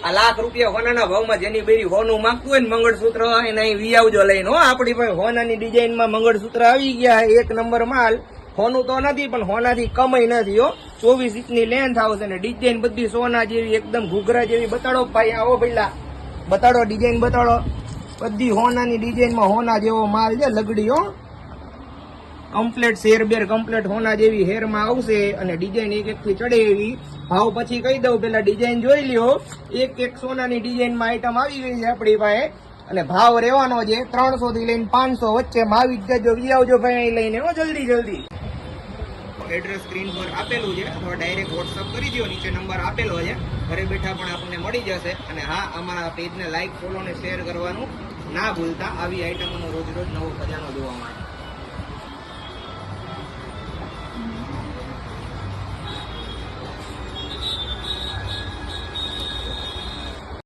આ લાખ રૂપિયા હોનાના ભાવમાં જેની બેરી હોનું માંગતું હોય ને મંગળસૂત્ર એને અહીં વી આવજો લઈને. હો, આપડી પાસે હોનાની ડિઝાઇનમાં મંગળસૂત્ર આવી ગયા, એક નંબર માલ. હોનું તો નથી પણ હોનાથી કમાઈ નથી. હો, 24 ઇંચની લેન્થ આવશે ને ડિઝાઇન બધી સોના જેવી, એકદમ ઘૂઘરા જેવી. બતાડો ભાઈ, આવો પેલા બતાડો ડિઝાઇન, બતાડો. બધી હોનાની ડિઝાઇનમાં હોના જેવો માલ છે, લગડી. હો, કમ્પ્લેટ શેર બેર કમ્પ્લેટ હોના જેવી હેરમાં આવશે અને ડિઝાઇન એક એક થી ચડે એવી. ભાવ પછી કહી દઉં, પેલા ડિઝાઇન જોઈ લ્યો. એક એક સોનાની ડિઝાઇનમાં આઈટમ આવી ગઈ છે આપણી પાસે અને ભાવ રહેવાનો છે 300 થી લઈને 500 વચ્ચે. આવી જ જજો, વી આવજો ભાઈ અહીં લઈને. હો, જલ્દી જલ્દી. એડ્રેસ સ્ક્રીન પર આપેલું છે અથવા ડાયરેક્ટ વોટ્સઅપ કરી દો, નીચે નંબર આપેલો છે. ઘરે બેઠા પણ આપણને મળી જશે. અને હા, અમારા પેજને લાઈક, ફોલો અને શેર કરવાનું ના ભૂલતા. આવી આઈટમોનો રોજ રોજ નવો ખજાનો જોવા મળે.